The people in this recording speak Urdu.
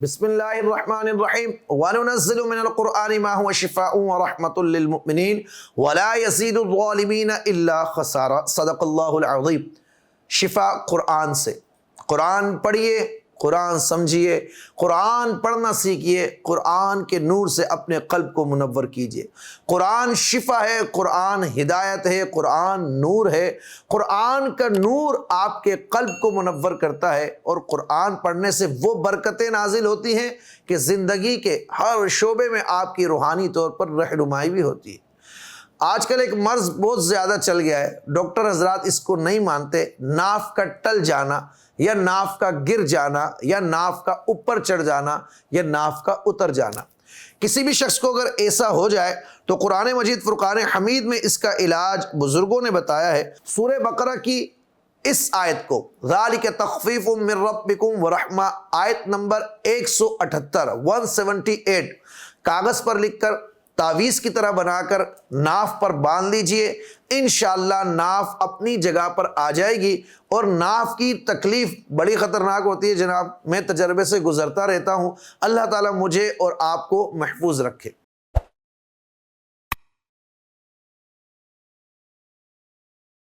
بسم اللہ الرحمن الرحیم وَنُنَزِّلُ مِنَ الْقُرْآنِ مَا هُوَ شِفَاءٌ وَرَحْمَةٌ لِّلْمُؤْمِنِينَ وَلَا يَزِيدُ الظَّالِمِينَ إِلَّا خَسَارًا صدق اللہ العظیم۔ شفا قرآن سے، قرآن پڑھیے، قرآن سمجھیے، قرآن پڑھنا سیکھیے، قرآن کے نور سے اپنے قلب کو منور کیجیے۔ قرآن شفا ہے، قرآن ہدایت ہے، قرآن نور ہے۔ قرآن کا نور آپ کے قلب کو منور کرتا ہے، اور قرآن پڑھنے سے وہ برکتیں نازل ہوتی ہیں کہ زندگی کے ہر شعبے میں آپ کی روحانی طور پر رہنمائی بھی ہوتی ہے۔ آج کل ایک مرض بہت زیادہ چل گیا ہے، ڈاکٹر حضرات اس کو نہیں مانتے، ناف کا ٹل جانا یا ناف کا گر جانا یا ناف کا اوپر چڑھ جانا یا ناف کا اتر جانا۔ کسی بھی شخص کو اگر ایسا ہو جائے تو قرآن مجید فرقان حمید میں اس کا علاج بزرگوں نے بتایا ہے۔ سورہ بقرہ کی اس آیت کو ذَلِكَ تَخْفِيفٌ مِّن رَبِّكُمْ وَرَحْمَةٌ آیت نمبر 178 کاغذ پر لکھ کر تعویذ کی طرح بنا کر ناف پر باندھ لیجئے، انشاءاللہ ناف اپنی جگہ پر آ جائے گی۔ اور ناف کی تکلیف بڑی خطرناک ہوتی ہے جناب، میں تجربے سے گزرتا رہتا ہوں۔ اللہ تعالیٰ مجھے اور آپ کو محفوظ رکھے۔